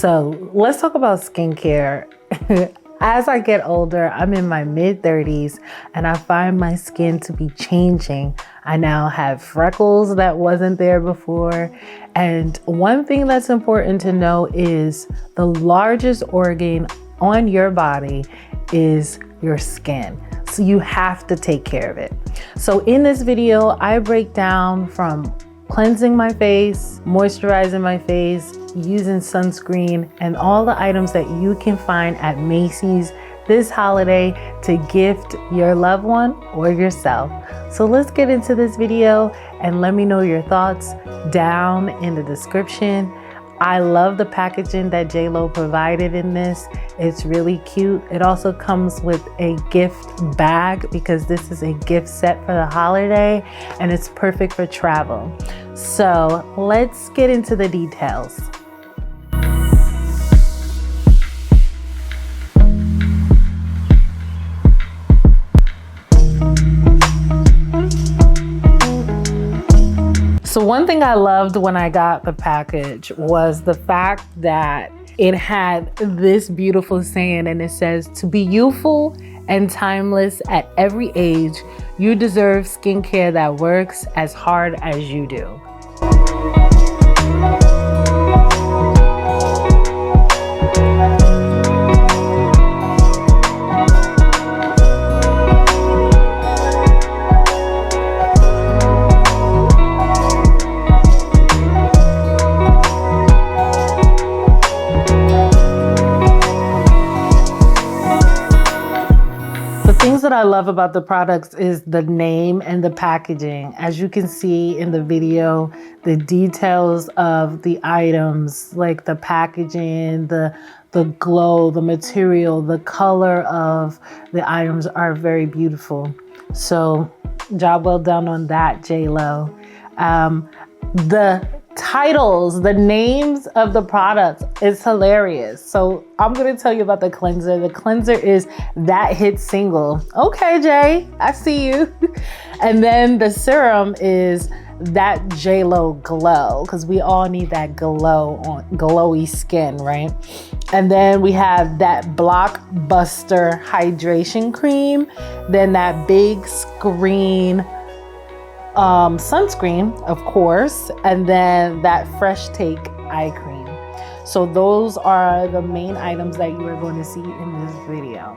So let's talk about skincare. As I get older, I'm in my mid-30s and I find my skin to be changing. I now have freckles that wasn't there before. And one thing that's important to know is the largest organ on your body is your skin. So you have to take care of it. So in this video, I break down from cleansing my face, moisturizing my face, using sunscreen, and all the items that you can find at Macy's this holiday to gift your loved one or yourself. So let's get into this video and let me know your thoughts down in the description. I love the packaging that JLo provided in this. It's really cute. It also comes with a gift bag because this is a gift set for the holiday and it's perfect for travel. So let's get into the details. So one thing I loved when I got the package was the fact that it had this beautiful saying, and it says, "To be youthful and timeless at every age, you deserve skincare that works as hard as you do." That I love about the products is the name and the packaging. As you can see in the video, the details of the items, like the packaging, the glow, the material, the color of the items are very beautiful. So job well done on that, JLo. The titles, the names of the products is hilarious. So I'm going to tell you about the cleanser. The cleanser is That Hit Single. Okay, Jay, I see you. And then the serum is That JLO Glow, because we all need that glow on glowy skin, right? And then we have that Blockbuster Hydration Cream, then that Big Screen sunscreen, of course, and then that Fresh Take eye cream. So those are the main items that you are going to see in this video.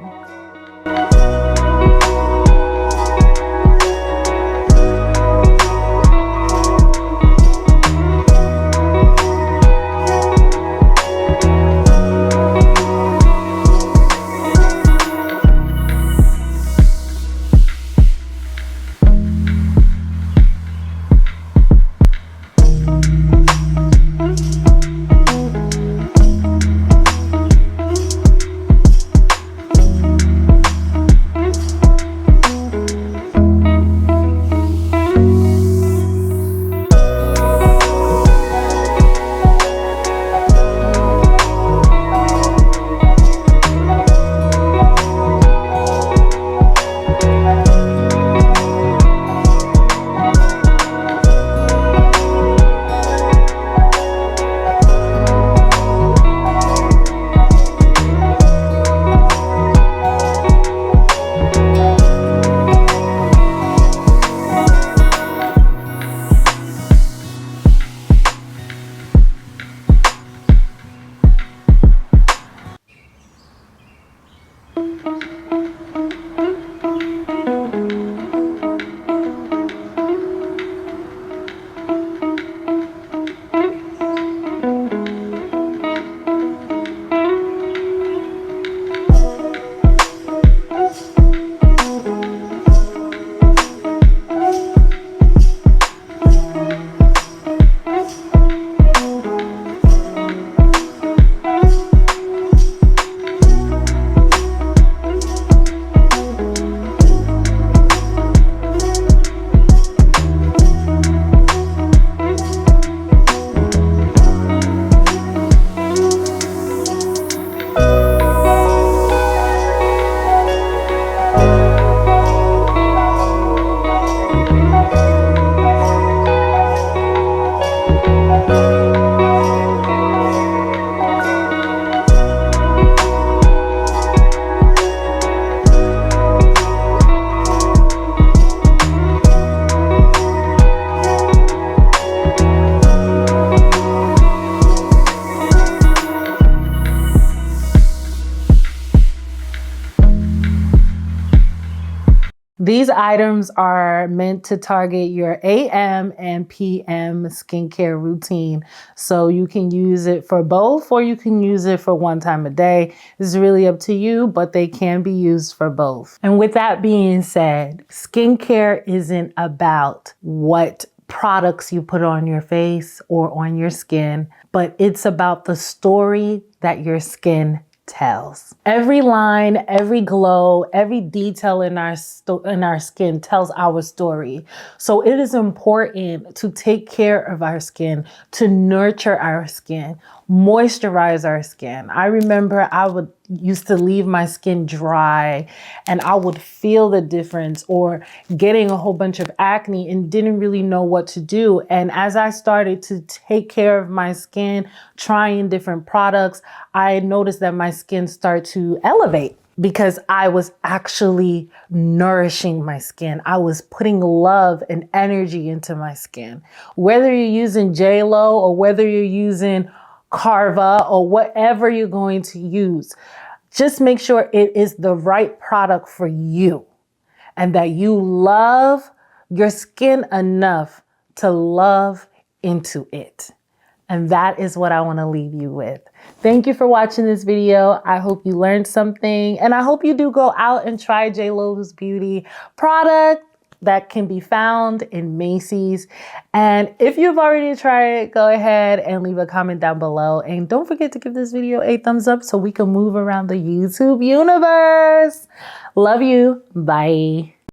These items are meant to target your AM and PM skincare routine. So you can use it for both, or you can use it for one time a day. It's really up to you, but they can be used for both. And with that being said, skincare isn't about what products you put on your face or on your skin, but it's about the story that your skin tells. Every line, every glow, every detail in our skin tells our story. So it is important to take care of our skin, to nurture our skin, moisturize our skin. I remember I used to leave my skin dry and I would feel the difference, or getting a whole bunch of acne and didn't really know what to do. And as I started to take care of my skin, trying different products, I noticed that my skin started to elevate because I was actually nourishing my skin. I was putting love and energy into my skin. Whether you're using JLo or whether you're using Carva or whatever you're going to use, just make sure it is the right product for you and that you love your skin enough to love into it. And that is what I want to leave you with. Thank you for watching this video. I hope you learned something, and I hope you do go out and try Jlo Beauty product that can be found in Macy's. And if you've already tried it, go ahead and leave a comment down below. And don't forget to give this video a thumbs up so we can move around the YouTube universe. Love you. Bye.